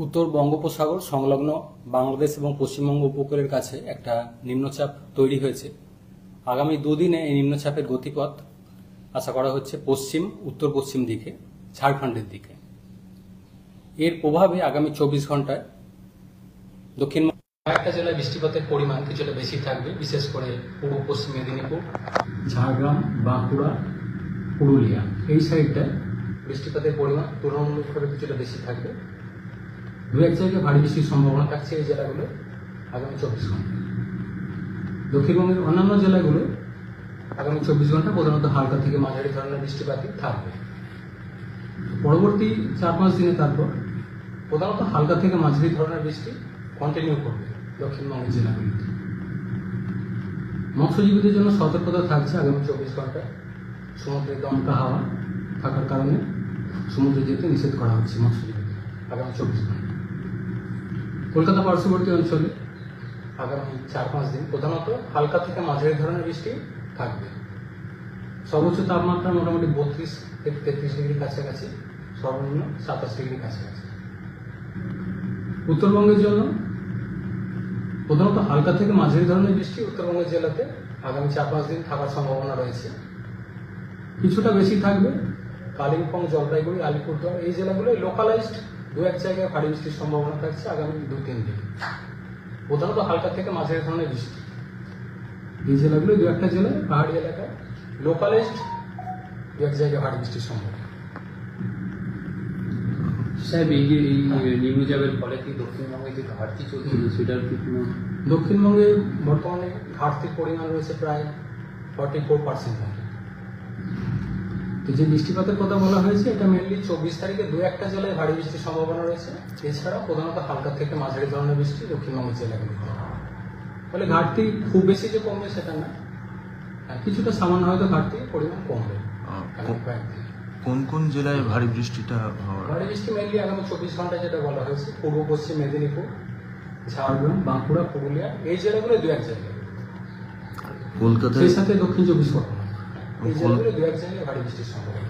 উত্তর বঙ্গোপসাগর সংলগ্ন বাংলাদেশ এবং পশ্চিমবঙ্গ উপকূলের কাছে একটা নিম্নচাপ তৈরি হয়েছে। আগামী দুদিনে এই নিম্নচাপের গতিপথ আশা করা হচ্ছে পশ্চিম উত্তর পশ্চিম দিকে, ঝাড়খণ্ডের দিকে। এর প্রভাবে আগামী 24 ঘন্টায় দক্ষিণ কয়েকটা জেলায় বৃষ্টিপাতের পরিমাণ কিছুটা বেশি থাকবে, বিশেষ করে পূর্ব পশ্চিম মেদিনীপুর, ঝাড়গ্রাম, বাঁকুড়া, পুরুলিয়া এই সাইডটায় বৃষ্টিপাতের পরিমাণ তুলনামূলকভাবে কিছুটা বেশি থাকবে। দু এক জায়গায় ভারী বৃষ্টির সম্ভাবনা থাকছে এই জেলাগুলো আগামী 24 ঘন্টা। দক্ষিণবঙ্গের অন্যান্য জেলাগুলো আগামী 24 ঘন্টা প্রধানত হালকা থেকে মাঝারি ধরনের বৃষ্টিপাতই থাকবে। পরবর্তী 4-5 দিনে তারপর প্রধানত হালকা থেকে মাঝারি ধরনের বৃষ্টি কন্টিনিউ করবে দক্ষিণবঙ্গের জেলাগুলিতে। মৎস্যজীবীদের জন্য সতর্কতা থাকছে আগামী 24 ঘন্টায়। সমুদ্রে দমকা হাওয়া থাকার কারণে সমুদ্রে যেতে নিষেধ করা হচ্ছে মৎস্যজীবীদের আগামী 24 ঘন্টা। কলকাতা পার্শ্ববর্তী অঞ্চলে আগামী 4-5 দিন প্রধানত হালকা থেকে মাঝারি ধরনের বৃষ্টি থাকবে। সর্বোচ্চ তাপমাত্রা মোটামুটি 32 থেকে 33 ডিগ্রি কাছাকাছি, সর্বনিম্ন 27 ডিগ্রি কাছাকাছি। উত্তরবঙ্গের জন্য প্রধানত হালকা থেকে মাঝারি ধরনের বৃষ্টি উত্তরবঙ্গের জেলাতে আগামী 4-5 দিন থাকার সম্ভাবনা রয়েছে। কিছুটা বেশি থাকবে কালিম্পং, জলপাইগুড়ি, আলিপুরদুয়ার এই জেলাগুলোয় লোকালাইজড দু এক জায়গায় ভারী বৃষ্টির সম্ভাবনা থাকছে আগামী 2-3 দিন। প্রধানত হালকা থেকে মাঝারি ধরনের বৃষ্টি এই জেলাগুলো, দু একটা জেলায় পাহাড়ি এলাকায় লোকালাইজড দু এক জায়গায় ভারী বৃষ্টির সম্ভাবনা। সাহেব, এই যে এই নিম্নচাপের ফলে কি দক্ষিণবঙ্গে যে ঘাটতি চলছিল সেটার কি কোনো? দক্ষিণবঙ্গে বর্তমানে ঘাটতির পরিমাণ রয়েছে প্রায় 44%। তো যে বৃষ্টিপাতের কথা বলা হয়েছে এটা মেনলি 24 তারিখে দু একটা জেলায় ভারী বৃষ্টির সম্ভাবনা রয়েছে। এছাড়া প্রধানত হালকা থেকে মাঝারি ধরনের বৃষ্টি দক্ষিণবঙ্গের জেলাগুলিতে। ফলে ঘাটতি খুব বেশি যে কমবে সেটা না, কিছুটা সামান্য হয়তো ঘাটতির পরিমাণ কমবে। কোন কোন জেলায় ভারী বৃষ্টিটা হওয়ার? ভারী বৃষ্টি মেনলি আগামী 24 ঘন্টা যেটা বলা হয়েছে পূর্ব পশ্চিম মেদিনীপুর, ঝাড়গ্রাম, বাঁকুড়া, পুরুলিয়া এই জেলাগুলো দু এক জায়গায়, কলকাতায় সেই সাথে দক্ষিণ 24 পরগনা এই জেলাগুলো দু এক জায়গায় ভারী বৃষ্টির সম্ভাবনা।